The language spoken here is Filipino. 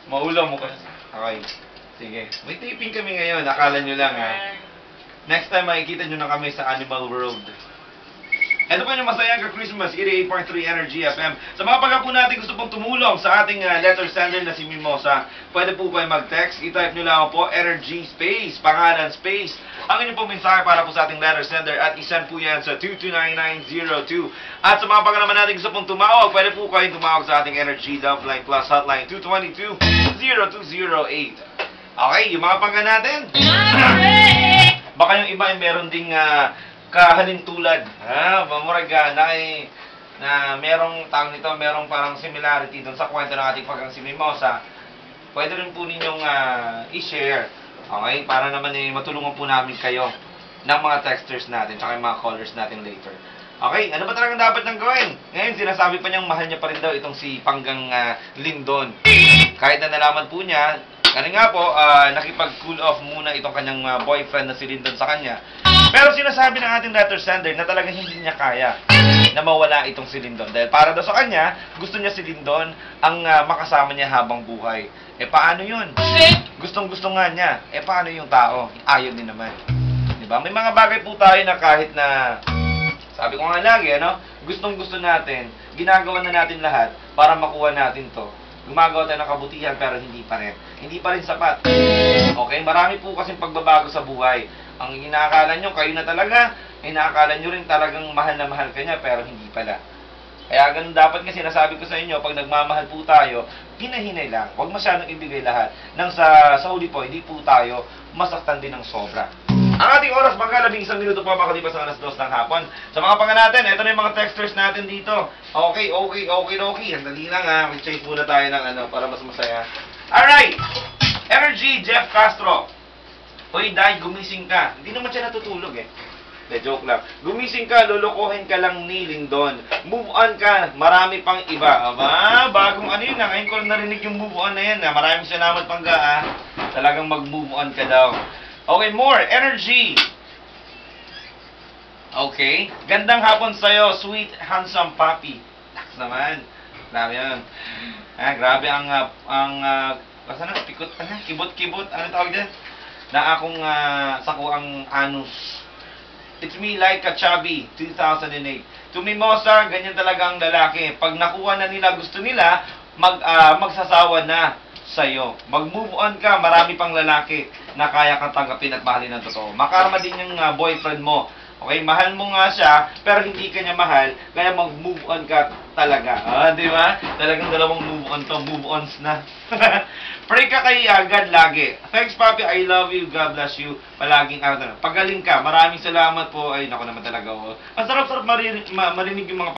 Maulam mo kasi. Okay. Sige. May taping kami ngayon. Akala nyo lang ha. Next time makikita nyo na kami sa Animal World. Ito po yung masayang ka-Christmas, 88.3 Energy FM. Sa mga pagkapo natin gusto pong tumulong sa ating letter sender na si Mimosa, pwede po kayo mag-text. I-type nyo lang po, Energy Space, pangalan Space. Ang inyong pong mensahe para po sa ating letter sender at isend po yan sa 229902. At sa mga pagka naman natin gusto pong tumawag, pwede po kayong tumawag sa ating Energy Love Line Plus Hotline 222-0208. Okay, yung mga pagka natin. Baka yung iba ay meron ding kahalintulad. Mamuraga na merong tang nito, merong parang similarity dun sa kwento ng ating pagkang si Mimosa. Pwede rin po ninyong i-share. Okay? Para naman matulungan po namin kayo ng mga texters natin tsaka yung mga callers natin later. Okay? Ano ba talagang dapat niyang gawin? Ngayon, sinasabi pa niyang mahal niya pa rin daw itong si Panggang Lindon. Kahit na nalaman po niya, kasi nga po, nakipag-cool off muna itong kanyang boyfriend na si Lindon sa kanya. Pero sinasabi ng ating letter sender na talagang hindi niya kaya na mawala itong si Lindon. Dahil para daw sa kanya, gusto niya si Lindon ang makasama niya habang buhay. Paano yun? Gustong-gusto nga niya. Paano yung tao? Ayaw din naman. Diba? May mga bagay po tayo na kahit na, sabi ko nga lagi, gustong-gusto natin, ginagawa na natin lahat para makuha natin to. Gumagawa tayo ng kabutihan pero hindi pa rin. Hindi pa rin sapat. Okay? Marami po kasing pagbabago sa buhay. Ang inaakala nyo, kayo na talaga. Inaakala nyo rin talagang mahal na mahal ka niya pero hindi pala. Kaya ganun dapat nga sinasabi ko sa inyo, pag nagmamahal po tayo, hinahinay lang. Huwag masyadong ibigay lahat. Nang sa huli po, hindi po tayo masaktan din ng sobra. Ang ating oras, magkalabing 1 minuto po makalipas ang alas 2 ng hapon. Sa mga panga natin, ito na yung mga texters natin dito. Okay. Sandali lang ha. Mag-change muna tayo ng para mas masaya. Alright! Energy, Jeff Castro. Hoy, dahil gumising ka. Hindi naman siya natutulog eh. Joke lang. Gumising ka, lulukohin ka lang ni Lindon. Move on ka, marami pang iba. Aba, bagong yun na. Ngayon ko narinig yung move on na yan. Maraming salamat Pangga. Talagang mag-move on ka daw. Okay, more. Energy. Okay. Gandang hapon sa'yo, sweet, handsome puppy. Taks naman. Grabe yan. Grabe basta na, pikot pa na. Kibot-kibot. Ano tawag dyan? Na akong sakuang anus. It's me like a chubby, 2008. To Mimosa, ganyan talaga ang lalaki. Pag nakuha na nila, gusto nila, magsasawa na sa'yo. Mag-move on ka, marami pang lalaki na kaya kang tanggapin at mahalin ng totoo. Makarma din yung boyfriend mo. Okay, mahal mo nga siya, pero hindi ka niya mahal, kaya mag-move on ka talaga. Di ba? Talagang dalawang move ons na. Pray ka kay God lagi. Thanks, Papi. I love you. God bless you. Palaging pagaling ka. Maraming salamat po. Ay, naku naman talaga. Ang sarap-sarap marinig yung mga